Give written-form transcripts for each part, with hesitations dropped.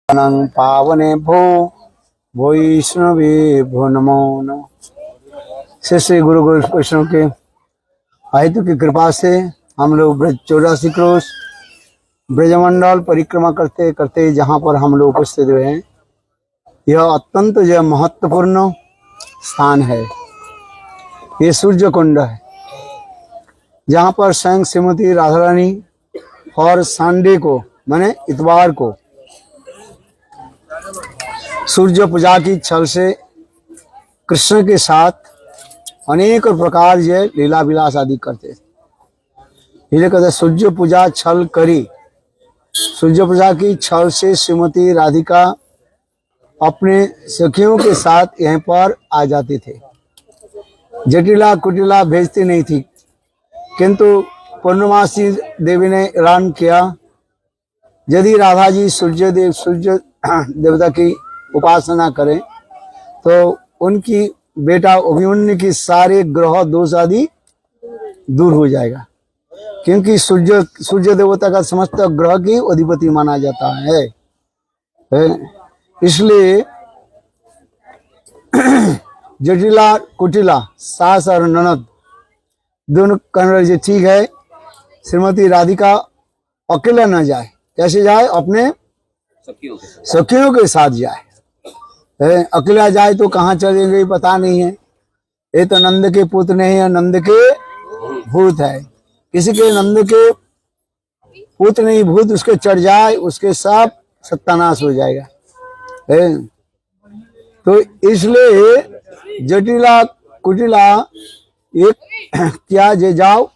अनंग पावने भो वैष्णवे भो नमो नमः। श्री गुरु वैष्णव के आयतु की कृपा से हम लोग 84 क्रोश ब्रजमंडल परिक्रमा करते करते जहाँ पर हम लोग उपस्थित हुए हैं, यह अत्यंत जो महत्वपूर्ण स्थान है। ये सूर्य कुंड है जहाँ पर स्वयं श्रीमती राधा रानी और संडे को माने इतवार को सूर्य पूजा की छल से कृष्ण के साथ अनेक प्रकार के लीला विलास आदि करते थे। इसलिए कहते सूर्य पूजा छल करी। सूर्य पूजा की छल से श्रीमती राधिका अपने सखियों के साथ यहीं पर आ जाते थे। जटिला कुटिला भेजती नहीं थी, किंतु पूर्णमासी देवी ने ऐलान किया, यदि राधा जी सूर्य देवता की उपासना करें तो उनकी बेटा अभिमन्यु की सारे ग्रह दोष आदि दूर हो जाएगा, क्योंकि सूर्य देवता का समस्त ग्रह की अधिपति माना जाता है। इसलिए जटिला कुटिला सास और ननद दोनों कहने लगे ठीक है, श्रीमती राधिका अकेला न जाए। कैसे जाए? अपने सखियों के साथ जाए। अकेला जाए तो कहाँ चलेंगे पता नहीं है। ये तो नंद के पुत्र नहीं है, नंद के भूत है। किसी के नंद के पुत्र नहीं, भूत उसके चढ़ जाए, उसके सब सत्यानाश हो जाएगा। तो इसलिए जटिला कुटिला एक क्या जे जाओ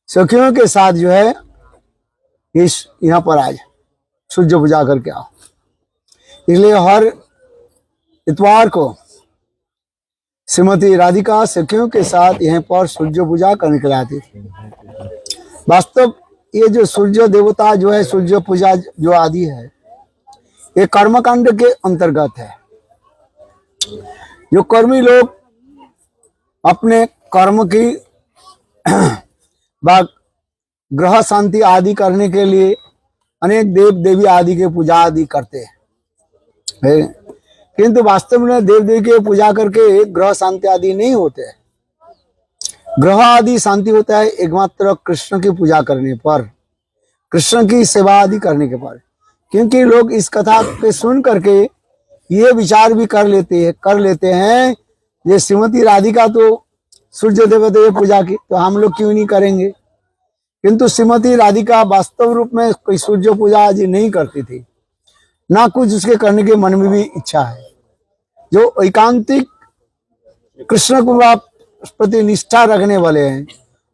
सखियों के साथ जो है इस यहाँ पर आज सूर्य पूजा करके आओ। इसलिए हर इतवार को श्रीमती राधिका सखियों के साथ यहाँ पर सूर्य पूजा करने के लिए आती थी। वास्तव ये जो सूर्य देवता जो है, सूर्य पूजा जो आदि है, ये कर्मकांड के अंतर्गत है। जो कर्मी लोग अपने कर्म की ग्रह शांति आदि करने के लिए अनेक देव देवी आदि के पूजा आदि करते हैं, किंतु वास्तव में देव देवी के पूजा करके ग्रह शांति आदि नहीं होते हैं। ग्रह आदि शांति होता है एकमात्र कृष्ण की पूजा करने पर, कृष्ण की सेवा आदि करने के पर। क्योंकि लोग इस कथा पे सुन करके ये विचार भी कर लेते हैं ये श्रीमती राधिका तो सूर्य देवता की पूजा की, तो हम लोग क्यों नहीं करेंगे। किंतु श्रीमती राधिका वास्तव रूप में कोई सूर्य पूजा आदि नहीं करती थी, ना कुछ उसके करने के मन में भी इच्छा है। जो एकांतिक कृष्ण को प्रति निष्ठा रखने वाले हैं,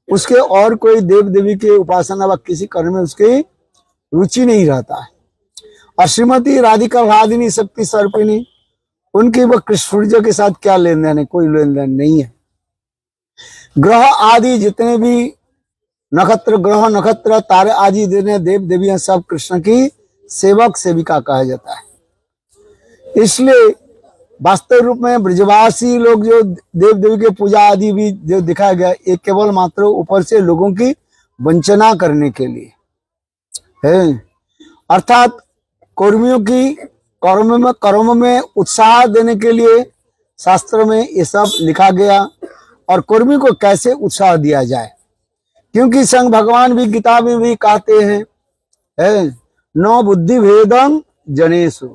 उसके और कोई देव देवी के उपासना व किसी कर्म में उसकी रुचि नहीं रहता है। और श्रीमती राधिका भादिनी शक्ति सर्पिणी, उनकी वह कृष्ण सूर्य के साथ क्या लेन देन है? कोई लेन देन नहीं है। ग्रह आदि जितने भी नक्षत्र ग्रह नक्षत्र तारे आदि जितने देव देवियां सब कृष्ण की सेवक सेविका कहा जाता है। इसलिए वास्तव रूप में ब्रजवासी लोग जो देव देवी के पूजा आदि भी जो दिखाया गया, ये केवल मात्र ऊपर से लोगों की वंचना करने के लिए है। अर्थात कर्मियों की कर्म में उत्साह देने के लिए शास्त्र में ये सब लिखा गया, और कर्मी को कैसे उत्साह दिया जाए। क्योंकि संग भगवान भी गीता में भी कहते हैं, न बुद्धि भेदम जनेषु,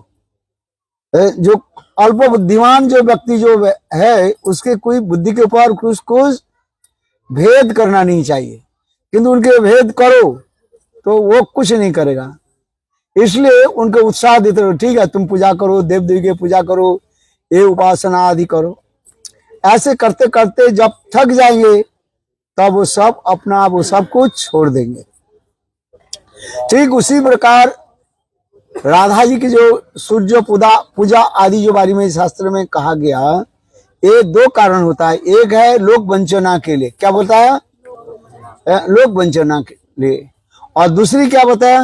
जो अल्प बुद्धिमान जो व्यक्ति जो है उसके कोई बुद्धि के ऊपर कुछ भेद करना नहीं चाहिए, किंतु उनके भेद करो तो वो कुछ नहीं करेगा। इसलिए उनको उत्साह देते रहो, ठीक है तुम पूजा करो, देव देवी की पूजा करो, ये उपासना आदि करो। ऐसे करते करते जब थक जाएंगे तब वो सब अपना वो सब कुछ छोड़ देंगे। ठीक उसी प्रकार राधा जी की जो सूर्य पूजा आदि जो बारे में शास्त्र में कहा गया, ये दो कारण होता है। एक है लोक वंचना के लिए, क्या बताया? लोक वंचना के लिए। और दूसरी क्या बताया?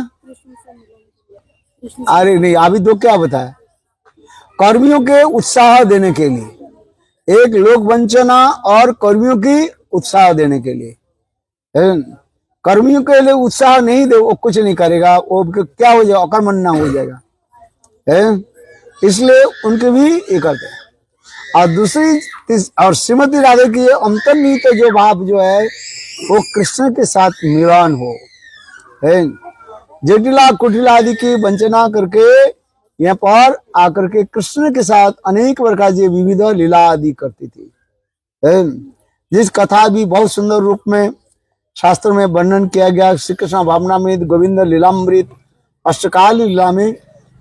अरे नहीं, अभी दो क्या बताया? कर्मियों के उत्साह देने के लिए। एक लोक वंचना और कर्मियों की उत्साह देने के लिए। कर्मियों के लिए उत्साह नहीं दे, वो कुछ नहीं करेगा, वो क्या हो जाएगा, अकर्मण्य हो जाएगा है। इसलिए उनके भी ये करते हैं। और दूसरी और श्रीमती राधे की अंतर्निहित जो भाव जो है वो कृष्ण के साथ मिलन हो है। जटिला कुटिला आदि की वंचना करके यहाँ पर आकर के कृष्ण के साथ अनेक प्रकार की विविध लीला आदि करती थी है। जिस कथा भी बहुत सुंदर रूप में शास्त्र में वर्णन किया गया, श्री कृष्ण भावनामृत, गोविंद लीलामृत, अष्टकाल लीला में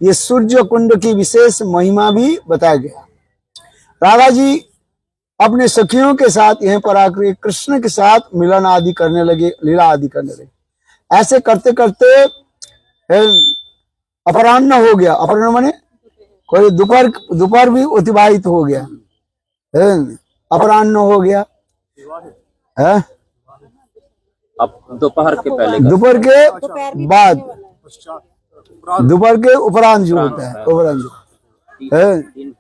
ये सूर्य कुंड की विशेष महिमा भी बताया गया। राधा जी अपने सखियों के साथ यहाँ पर आकर कृष्ण के साथ मिलन आदि करने लगे, लीला आदि करने लगे। ऐसे करते करते अपराह्न हो गया। अपराह्न माने कोई दोपहर भी अतिबाहित हो गया, अपराह्न हो गया है। अब दोपहर के पहले, दोपहर के बाद, दोपहर के उपरांत जो होता है, उपरांत है।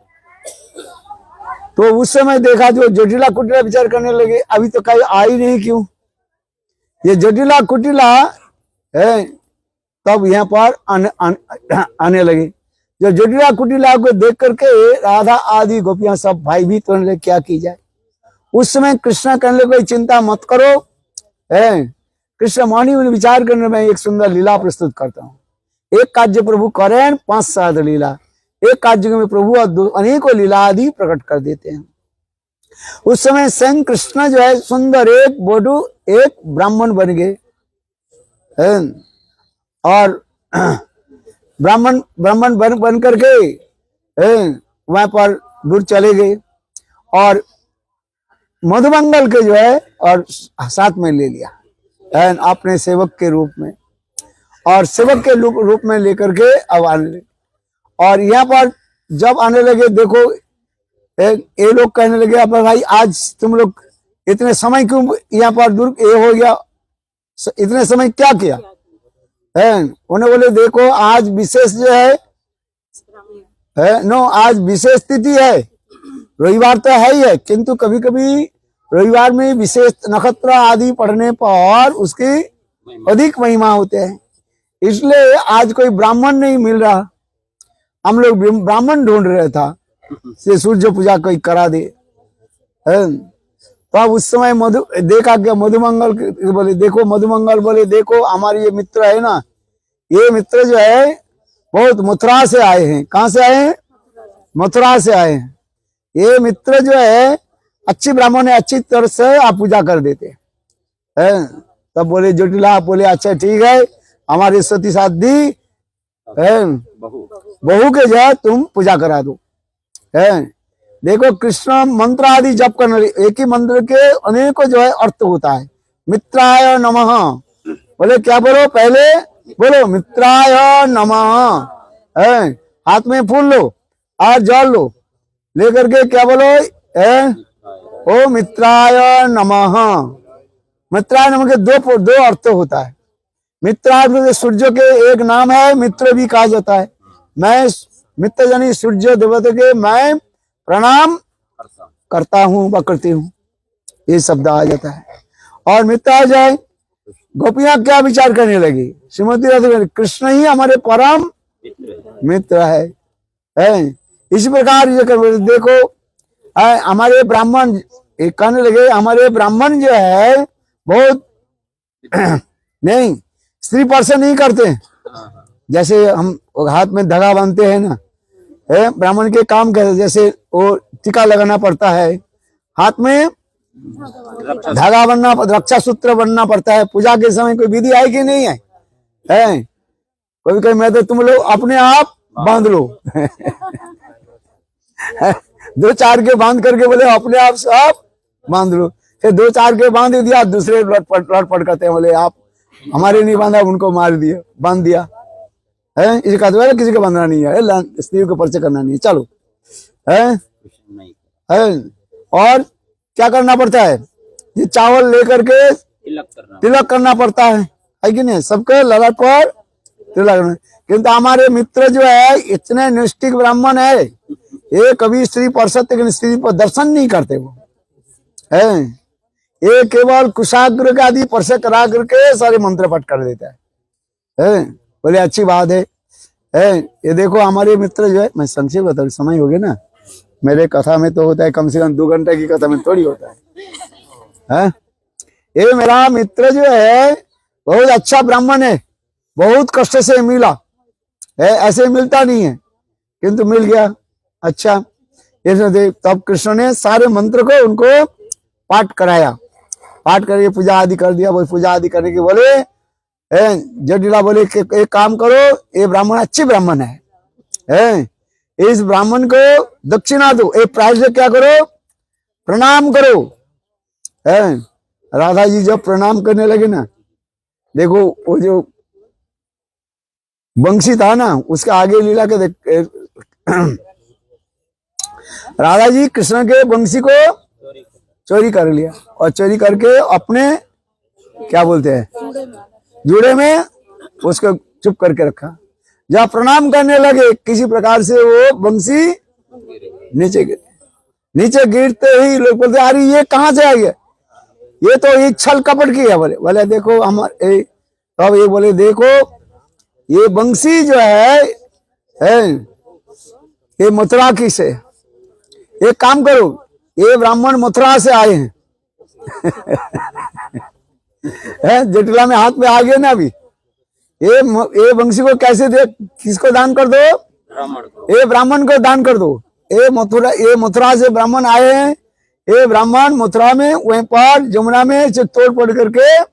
तो उस समय देखा जो जटिला कुटिला विचार करने लगे, अभी तो कहीं आई नहीं, क्यों ये जटिला कुटिला है। तब यहाँ पर आने लगे। जो जटिला कुटिला को देख करके राधा आदि गोपियां सब भाई भी तो लगे क्या की जाए। उस समय कृष्ण कहने लगे कोई चिंता मत करो है। कृष्ण मानी में विचार करने में एक सुंदर लीला प्रस्तुत करता हूँ। एक कार्य प्रभु करें 5 सात लीला, एक कार्य में प्रभु अनेकों लीला आदि प्रकट कर देते हैं। उस समय स्वयं कृष्ण जो है सुंदर एक बोधु एक ब्राह्मण बन गए और ब्राह्मण बन करके वहां पर दूर चले गए और मधुमंगल के जो है और साथ में ले लिया अपने सेवक के रूप में, और सेवक के रूप में लेकर के अब आने लगे। और यहाँ पर जब आने लगे, देखो ये लोग कहने लगे अब भाई आज तुम लोग इतने समय क्यों यहाँ पर दूर ये हो गया, इतने समय क्या किया है। उन्हें बोले देखो आज विशेष जो है नो, आज विशेष तिथि है, रविवार तो है ही है, किंतु कभी कभी रविवार में विशेष नक्षत्र आदि पढ़ने पर उसकी अधिक महिमा होते हैं। इसलिए आज कोई ब्राह्मण नहीं मिल रहा, हम लोग ब्राह्मण ढूंढ रहे था से सूर्य पूजा कोई करा दे। तो अब उस समय देखा क्या मधुमंगल बोले देखो, मधुमंगल बोले देखो हमारे ये मित्र है ना, ये मित्र जो है बहुत मथुरा से आए हैं। कहाँ से आए हैं? मथुरा से आए हैं। ये मित्र जो है अच्छी ब्राह्मण है, अच्छी तरह से आप पूजा कर देते हैं। तब बोले जटिला बोले अच्छा ठीक है, हमारे सती शादी बहू के जो है तुम पूजा करा दो है। देखो कृष्ण मंत्र आदि जप करने, एक ही मंत्र के अनेकों जो है अर्थ होता है। मित्राय नमः बोले क्या बोलो, पहले बोलो मित्राय नमः है, हाथ में फूल लो और जल लो, लेकर के क्या बोलो ओ मित्राय नमः। मित्राय नमः के दो अर्थ होता है। मित्राय सूर्य के एक नाम है, मित्र भी कहा जाता है। मैं मित्र यानी सूर्य देवता के मैं प्रणाम करता हूँ व करती हूँ, ये शब्द आ जाता है। और मित्र आ जाए, गोपियां क्या विचार करने लगी, श्रीमती राधे कृष्ण ही हमारे परम मित्र है। इसी प्रकार ये देखो हमारे ब्राह्मण कहने लगे, हमारे ब्राह्मण जो है बहुत नहीं स्त्री पर्सन नहीं करते, जैसे हम हाथ में धागा बांधते हैं ना, ब्राह्मण के काम कैसे, जैसे वो टीका लगाना पड़ता है, हाथ में धागा बनना, रक्षा सूत्र बनना पड़ता है। पूजा के समय कोई विधि है कि नहीं है, कोई कहे मैं तो तुम लोग अपने आप बांध लो 2-4 के बांध करके बोले अपने आप सब बांध लो, फिर 2-4 के बांध दिया, दूसरे लटपट करते हैं बोले आप हमारे नहीं बांधा, उनको मार दिया बांध दिया है। इसे कहते किसी को बांधना नहीं है, स्त्रियों को परिचय करना नहीं है, चलो है। और क्या करना पड़ता है, ये चावल लेकर के तिलक करना पड़ता है कि नहीं, सबके ललाट पर तिलक। किंतु हमारे मित्र जो है इतने निष्ठिक ब्राह्मण है, ये कभी स्त्री पर्षद स्त्री पर दर्शन नहीं करते वो है। ये केवल कुशाग्र के आदि पर से करा करके सारे मंत्र पाठ कर देता है। बोले अच्छी बात है। ये देखो हमारे मित्र जो है, मैं संक्षेप बताऊँ, समय हो गया ना, मेरे कथा में तो होता है कम से कम 2 घंटे की कथा में थोड़ी होता है। ये मेरा मित्र जो है बहुत अच्छा ब्राह्मण है, बहुत कष्ट से मिला है, ऐसे मिलता नहीं है किंतु मिल गया। अच्छा, ये तब कृष्ण ने सारे मंत्र को उनको पाठ कराया, पाठ करके पूजा आदि कर दिया। वो पूजा आदि करने के बोले जटिला बोले कि एक काम करो, ये ब्राह्मण अच्छी ब्राह्मण है, इस ब्राह्मण को दक्षिणा दो, एक प्रायश्चित से क्या करो, प्रणाम करो। राधा जी जब प्रणाम करने लगे ना, देखो वो जो बंसी था ना, उसके आगे लीला के देख राधा जी कृष्ण के बंसी को चोरी कर लिया और चोरी करके अपने क्या बोलते हैं जूड़े में उसको चुप करके रखा। जब प्रणाम करने लगे किसी प्रकार से वो बंसी नीचे गिर, नीचे गिरते ही लोग बोलते अरे ये कहाँ से आ गया, ये तो ये छल कपट की है। बोले देखो हमारे, तब ये बोले देखो ये बंसी जो है ये मथुरा की से, एक काम करो, ये ब्राह्मण मथुरा से आए हैं। जटिला में हाथ में आ गए ना अभी, ये बंसी को कैसे दे, किसको दान कर दो, ये ब्राह्मण को दान कर दो। ये मथुरा से ब्राह्मण आए हैं, ये ब्राह्मण मथुरा में वहीं पर जमुना में तोड़ पड़ करके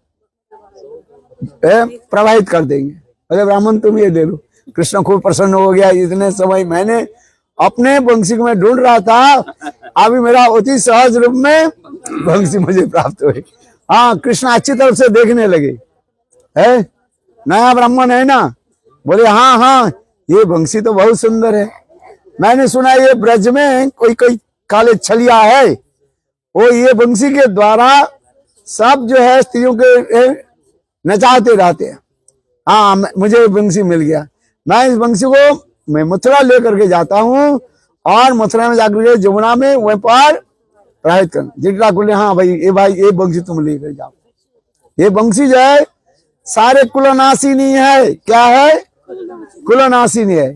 प्रवाहित कर देंगे। अरे ब्राह्मण तुम ये दे दो। कृष्ण खूब प्रसन्न हो गया। इतने समय मैंने अपने बंसी को मैं ढूंढ रहा था, अभी मेरा अति सहज रूप में बंसी मुझे प्राप्त हुई। हाँ, कृष्ण अच्छी तरफ से देखने लगे, है नया ब्राह्मण है ना, बोले हाँ हाँ ये बंसी तो बहुत सुंदर है। मैंने सुना ये ब्रज में कोई कोई काले छलिया है, वो ये बंसी के द्वारा सब जो है स्त्रियों के नचाते रहते हैं। हाँ, मुझे बंसी मिल गया। मैं इस बंसी को मैं मथुरा लेकर के जाता हूँ और मथुरा में जाकर के जमुना में वहीं पर प्रवाहित कर। जिटला बोले हाँ भाई ये बंसी तुम लेकर जाओ। ये बंसी जो है सारे कुलनाशिनी है। क्या है? कुलनाशिनी है।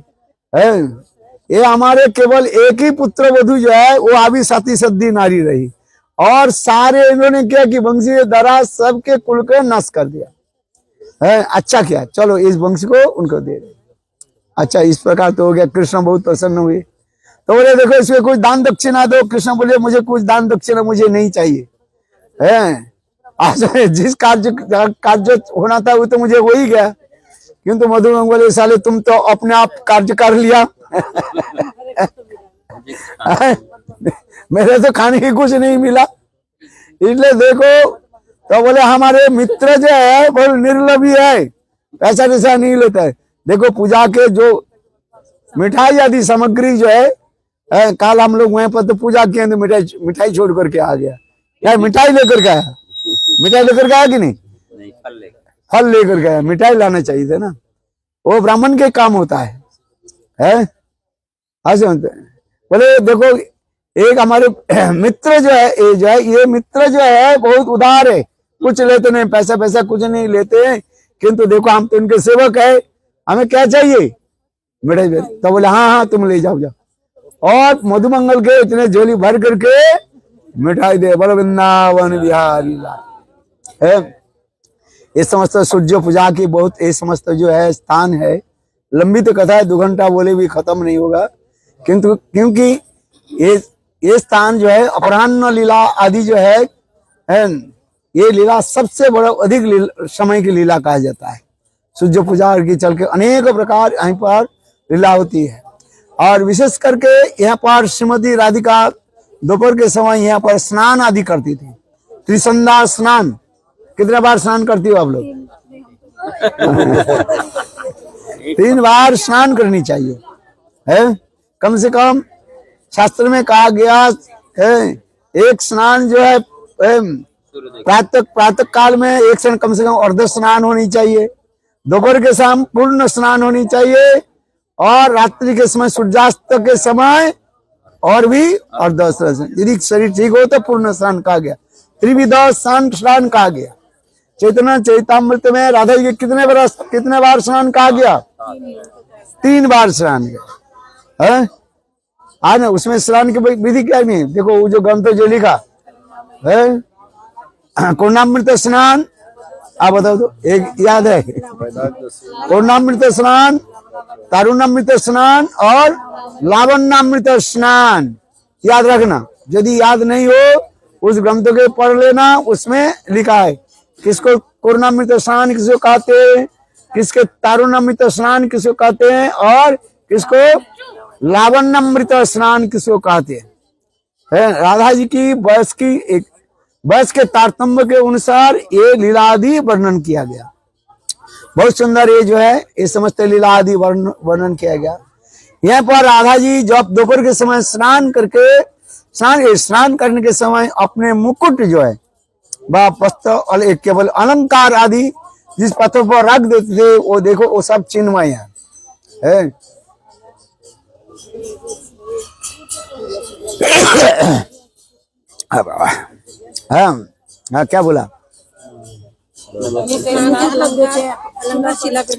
ये हमारे केवल एक ही पुत्र वधु जो है वो अभी सती सद्दी नारी रही और सारे इन्होंने क्या कि बंसी के द्वारा सबके कुल को नष्ट कर दिया है। अच्छा क्या, चलो इस बंसी को उनको दे दे। अच्छा, इस प्रकार तो हो गया। कृष्ण बहुत प्रसन्न हुए, तो बोले देखो इसमें कुछ दान दक्षिणा दो। कृष्ण बोले मुझे कुछ दान दक्षिणा मुझे नहीं चाहिए है। आज जिस कार्य होना था वो तो मुझे हो ही गया, किंतु मधुमंग बोले साले तुम तो अपने आप कार्य कर लिया। मेरे तो खाने की कुछ नहीं मिला, इसलिए देखो। तो बोले हमारे मित्र जो है बहुत निर्लोभी है, पैसा वैसा नहीं लेता है। देखो पूजा के जो मिठाई आदि सामग्री जो है, कल हम लोग वहीं पर तो पूजा किए तो मिठाई छोड़ करके आ गया। क्या मिठाई लेकर के आया? मिठाई लेकर के आया कि नहीं? फल लेकर के आया। मिठाई लाना चाहिए था ना, वो ब्राह्मण के काम होता है। ऐसे होते हैं। बोले देखो एक हमारे मित्र जो है ये मित्र जो है बहुत उदार है, कुछ लेते नहीं, पैसा कुछ नहीं लेते हैं, किंतु देखो हम तो इनके सेवक है, हमें क्या चाहिए? मिठाई। तो बोले हाँ हाँ तुम ले जाओ जाओ। और मधुमंगल के इतने झोली भर करके मिठाई दे। बोलो वृंदावन बिहारी लाल है। ये समस्त सूर्य पूजा की बहुत ये समस्त जो है स्थान है। लंबी तो कथा है, 2 घंटा बोले भी खत्म नहीं होगा, किंतु क्योंकि ये स्थान जो है अपराह्न लीला आदि जो है ये लीला सबसे बड़ा अधिक समय की लीला कहा जाता है। सूर्य पूजा की चल के अनेक प्रकार यहाँ पर लीला होती है। और विशेष करके यहाँ पर श्रीमती राधिका दोपहर के समय यहाँ पर स्नान आदि करती थी। त्रिसंध्या स्नान कितने बार स्नान करती हो आप लोग? 3 बार स्नान करनी चाहिए है कम से कम। शास्त्र में कहा गया है एक स्नान जो है प्रातः काल में एक स्नान कम से कम अर्ध स्नान होनी चाहिए, दोपहर के शाम पूर्ण स्नान होनी चाहिए, और रात्रि के समय सूर्यास्त के समय और भी अर्ध स्नान। यदि शरीर ठीक हो तो पूर्ण स्नान कहा गया। त्रिविध स्नान कहा गया। चैतन्य चैतामृत में राधा जी के कितने बार स्नान कहा गया? 3 बार स्नान किया है। आज ना उसमें स्नान की विधि क्या नहीं, देखो वो जो ग्रंथ जो लिखा है, पूर्णामृत स्नान, आप बताओ तो, एक याद है? पूर्णामृत स्नान, तारुणामृत स्नान और लावण्यामृत स्नान, याद रखना। यदि याद नहीं हो उस ग्रंथ के पढ़ लेना, उसमें लिखा है किसको पूर्णामृत स्नान किसको कहते हैं, किसके तारुणामृत स्नान किसको कहते हैं, और किसको लावण्यामृत स्नान किसको कहते हैं। राधा जी की वयस के तारतम्य के अनुसार ये लीलादि वर्णन किया गया। बहुत सुंदर ये जो है ये समझते लीलादि वर्णन किया गया। यहाँ पर राधा जी जब दोपहर के समय स्नान करने के समय अपने मुकुट जो है वह वस्त्र केवल अलंकार आदि जिस पत्थर पर रख देते थे, वो देखो वो सब चिन्मय है। हाँ, क्या बोला?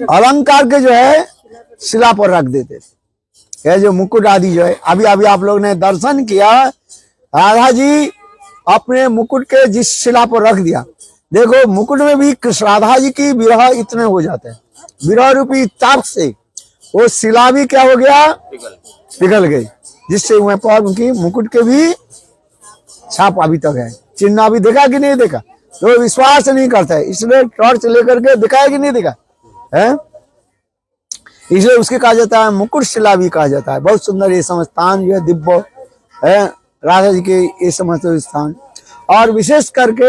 अलंकार के जो है शिला पर रख देते थे। ये जो मुकुट आदि जो है, अभी आप लोग ने दर्शन किया, राधा जी अपने मुकुट के जिस शिला पर रख दिया, देखो मुकुट में भी राधा जी की विरह इतने हो जाते हैं, विरह रूपी ताप से वो शिला भी क्या हो गया? पिघल गई, जिससे वहां पर उनकी मुकुट के भी छाप अभी तक है। चिन्ह अभी देखा कि नहीं देखा? तो विश्वास नहीं करता है, इसलिए टॉर्च लेकर के दिखाया कि नहीं दिखा है। इसलिए उसके कहा जाता है मुकुट शिला भी कहा जाता है। बहुत सुंदर ये स्थान जो है दिव्य है, राधा जी के ये समस्त स्थान। और विशेष करके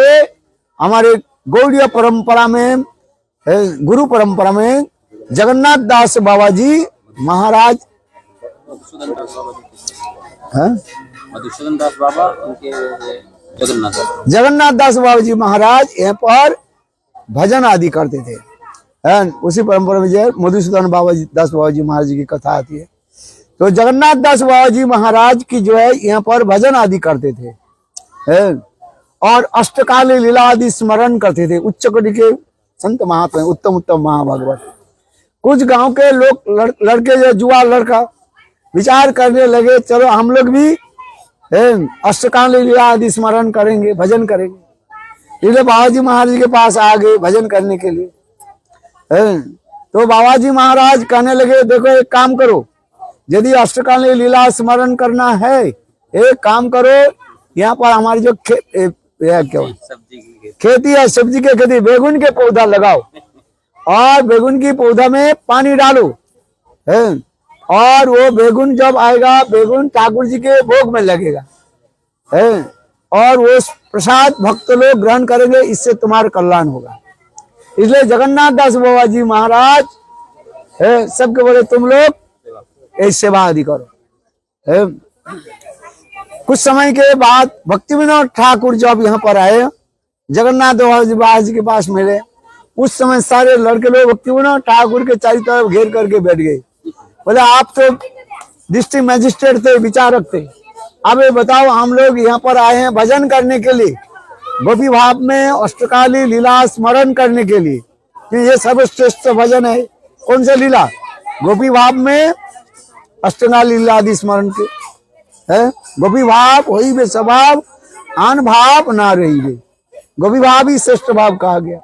हमारे गौड़ीय परंपरा में, गुरु परंपरा में जगन्नाथ दास बाबा जी महाराज, मधुसूदन दास बाबा, उनके जगन्नाथ दास बाबा जी महाराज यहाँ पर भजन आदि करते थे। उसी परंपरा में जो है मधुसूदन दास बाबा जी महाराज की कथा आती है। तो जगन्नाथ दास बाबा जी महाराज की जो है यहाँ पर भजन आदि करते थे और अष्टकाली लीला आदि स्मरण करते थे। उच्च कोटि के संत महात्मा, उत्तम उत्तम महाभागवत। कुछ गांव के लोग लड़के जो जुआ लड़का विचार करने लगे, चलो हम लोग भी अष्टकाली लीला आदि स्मरण करेंगे, भजन करेंगे। इसलिए बाबा जी महाराज के पास आ गए भजन करने के लिए। तो बाबा जी महाराज कहने लगे, देखो एक काम करो, यदि अष्टकाली लीला स्मरण करना है, एक काम करो, यहाँ पर हमारी जो खेती है, सब्जी की खेती, बैगन के पौधा लगाओ और बैगन की पौधा में पानी डालो, और वो बैगन जब आएगा, बैगन ठाकुर जी के भोग में लगेगा, और वो प्रसाद भक्त लोग ग्रहण करेंगे, इससे तुम्हारा कल्याण होगा। इसलिए जगन्नाथ दास बाबा जी महाराज सबके बोले तुम लोग ऐसी सेवा आदि करो। कुछ समय के बाद भक्ति विनोद ठाकुर जब यहाँ पर आए, जगन्नाथ बाबा जी के पास मिले, उस समय सारे लड़के लोग भक्ति विनोद ठाकुर के चारों तरफ घेर करके बैठ गए। बोले आप तो डिस्ट्रिक्ट मजिस्ट्रेट थे, विचारक थे, अब ये बताओ हम लोग यहाँ पर आए हैं भजन करने के लिए, गोपी भाव में अष्टकाली लीला स्मरण करने के लिए, कि ये सर्वश्रेष्ठ भजन है। कौन सा लीला? गोपी भाव में अष्टकाली लीला आदि स्मरण के है। गोपी भाव वही वे स्वभाव, आन भाव ना रही वे, गोपी भाव ही श्रेष्ठ भाव कहा गया।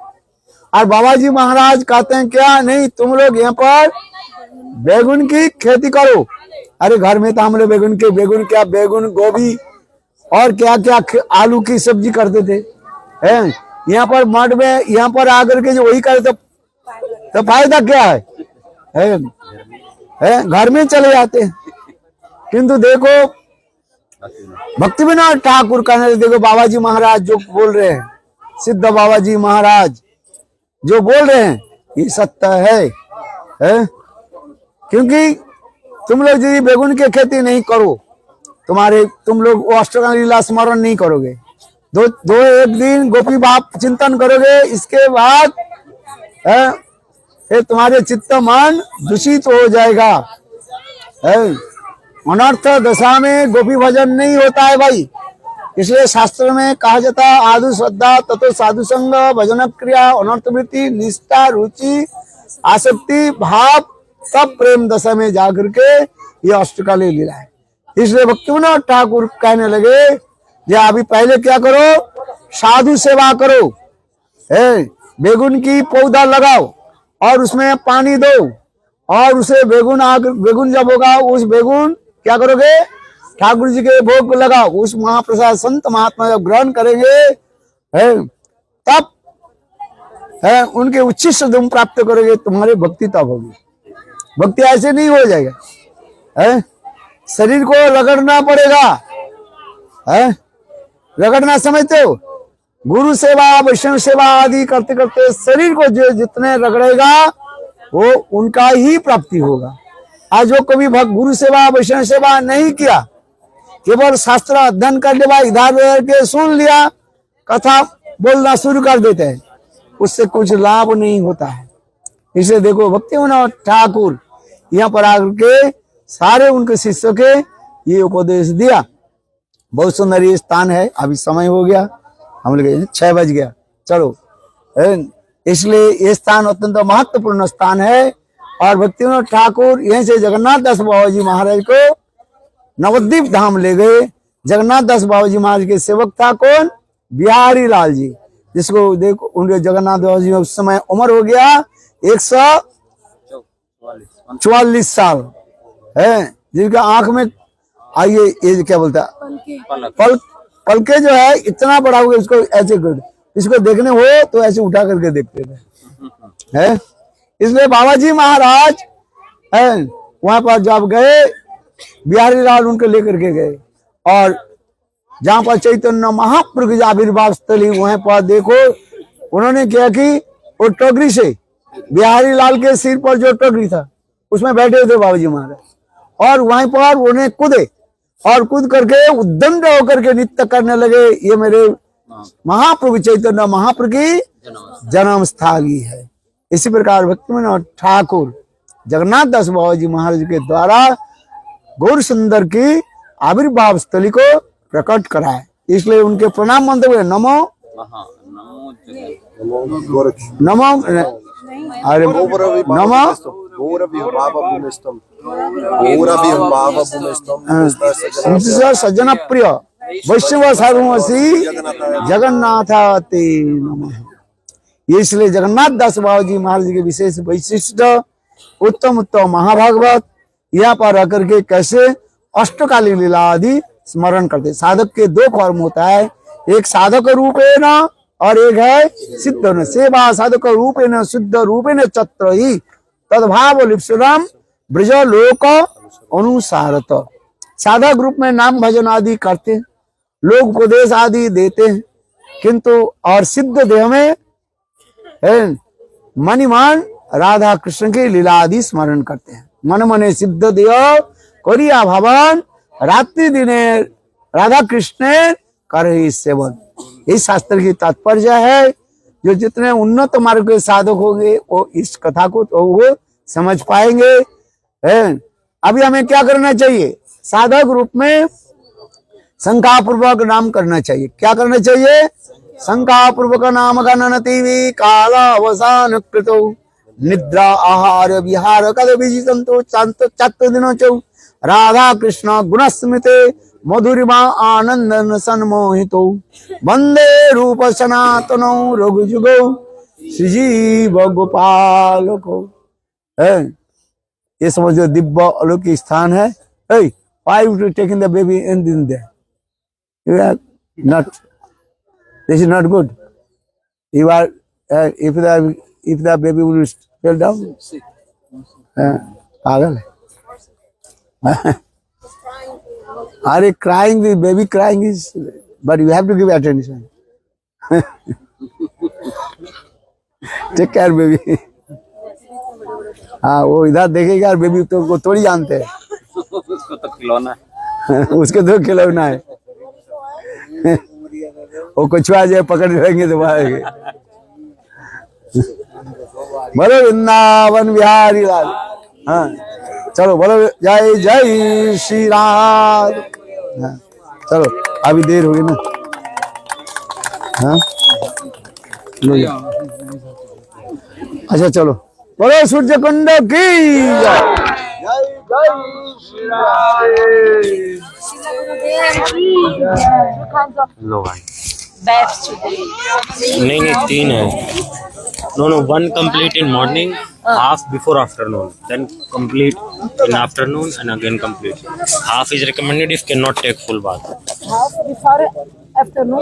और बाबा जी महाराज कहते हैं क्या नहीं, तुम लोग यहाँ पर बैगन की खेती करो। अरे घर में तो हम लोग बैगन क्या, बैगन गोभी और क्या क्या आलू की सब्जी करते थे। यहाँ पर मठ में यहाँ पर आकर के जो वही करे तो फायदा क्या है? घर में चले जाते हैं। किंतु देखो भक्ति विनोद ठाकुर कहने, देखो बाबा जी महाराज जो बोल रहे हैं, सिद्ध बाबा जी महाराज जो बोल रहे हैं, ये सत्य है। क्योंकि तुम लोग यदि बैगन की खेती नहीं करो, तुम लोग वो अष्टकाली लीला स्मरण नहीं करोगे, दो एक दिन गोपी बाप चिंतन करोगे, इसके बाद तुम्हारे चित्त मन दूषित हो जाएगा। अनर्थ दशा में गोपी भजन नहीं होता है भाई। इसलिए शास्त्र में कहा जाता है आदु श्रद्धा ततो साधु संग भजन क्रिया अनर्थवृत्ति निष्ठा रुचि आसक्ति भाव सब प्रेम दशा में जाकर के ये अष्टकालीन लीला है। इसलिए भक्तिविनोद ठाकुर कहने लगे जे अभी पहले क्या करो, साधु सेवा करो, बेगुन की पौधा लगाओ और उसमें पानी दो और उसे बेगुन जब होगा उस बेगुन क्या करोगे, ठाकुर जी के भोग को लगाओ, उस महाप्रसाद संत महात्मा जब ग्रहण करेंगे तब उनके उच्छिष्ट तुम प्राप्त करोगे, तुम्हारी भक्ति तब होगी। भक्ति ऐसे नहीं हो जाएगा, शरीर को रगड़ना पड़ेगा, रगड़ना समझते हो, गुरु सेवा वैष्णव सेवा आदि करते करते शरीर को जो जितने रगड़ेगा वो उनका ही प्राप्ति होगा। आज जो कभी गुरु सेवा वैष्णव सेवा नहीं किया, केवल शास्त्र अध्ययन कर लिया, इधर उधर के सुन लिया, कथा बोलना शुरू कर देते हैं, उससे कुछ लाभ नहीं होता है। इसे देखो भक्तिविनोद ठाकुर यहाँ पर आकर के सारे उनके शिष्यों के ये उपदेश दिया। बहुत सुंदर ये स्थान है। अभी समय हो गया, हम लोग 6 बज गया, चलो, इसलिए ये स्थान अत्यंत महत्वपूर्ण स्थान है। और भक्तिविनोद ठाकुर यहीं से जगन्नाथ दास बाबा जी महाराज को नवद्वीप धाम ले गए। जगन्नाथ दास बाबा जी महाराज के सेवक था कौन, बिहारी लाल जी, जिसको देखो उनके जगन्नाथ बाबा जी उस समय उम्र हो गया 144 साल है, जिनका आंख में आइए ये क्या बोलता है पलके जो है इतना बड़ा हो गया, उसको ऐसे कर, इसको देखने हो तो ऐसे उठा करके देखते थे, है। इसलिए बाबा जी महाराज वहां पर जब गए, बिहारी लाल उनको लेकर के गए और जहां पर चैतन्य महाप्रभु की आविर्भाव स्थली, वहां पर देखो उन्होंने क्या कि वो टोकरी से बिहारी लाल के सिर पर जो टोकरी था उसमें बैठे थे बाबा जी महाराज, और वहीं पर उन्हें कूदे और कूद करके उद्दंड होकर के नृत्य करने लगे। ये मेरे महाप्रभु चैतन्य महाप्रभु की जन्म स्थली है। इसी प्रकार भक्तिविनोद ठाकुर जगन्नाथ दास बाबा जी महाराज के द्वारा गौर सुंदर की आविर्भाव स्थली को प्रकट कराए। इसलिए उनके प्रणाम मंत्र हुए नमो नमो अरे नमो सज्जन प्रिय वैष्णव सर्वमसी जगन्नाथ ते नमः। इसलिए जगन्नाथ दास बाबा जी महाराज के विशेष वैशिष्ट उत्तम उत्तम महाभागवत यहाँ पर आकर के कैसे अष्टकालीन लीला आदि स्मरण करते। साधक के 2 फॉर्म होता है, एक साधक रूपेण और एक है सिद्ध न सेवा। साधक रूपेण सिद्ध रूपेण चत्र ही तद्भाव लिप्सुराम ब्रज लोक अनुसारत। साधक रूप में नाम भजन आदि करते हैं, लोग उपदेश आदि देते हैं, किंतु और सिद्ध देह में मणिमान राधा कृष्ण की लीला आदि स्मरण करते हैं। मन मने सिद्ध देह करिया भवन रात्रि दिने राधा कृष्ण कर सेवन। इस शास्त्र की तात्पर्य है, जो जितने उन्नत मार्ग के साधक होंगे वो इस कथा को तो वो समझ पाएंगे। अभी हमें क्या करना चाहिए, साधक रूप में शंका पूर्वक नाम करना चाहिए। क्या करना चाहिए, शंका पूर्वक नाम गणनति काल अवसान कृतो निद्रा आहार विहार कद विजितंतो चतुर दिनों चौ राधा कृष्ण गुणस्मृते मधुरिमा आनंदन सन्मोहितो वंदे रूप सनातनो रघुजुगो श्रीजीव गोपाल को। ये समझो दिव्य अलौकिक स्थान है। Why would you taking the baby in there? You are not. This is not good. You are if the baby will fall down. पागल है। Are crying? The baby crying is, but you have to give attention. Take care, baby. हाँ, वो इधर देखेगा और baby तो को थोड़ी जानते हैं। उसको तो खिलौना है। उसको तो खिलौना है। वो कछुआ जो पकड़ लेंगे तो मारेंगे। बोलो वृंदावन बिहारी लाल। हाँ, चलो बोलो जय जय श्री राम। हाँ। चलो अभी देर हुई ना। हाँ लो जा। अच्छा चलो, बोलो सूर्य कुंड की जय। लो भाई Best today. नहीं 3 है no 1 complete in morning half before afternoon then complete in afternoon and again complete half is recommended if cannot take full bath Half before afternoon.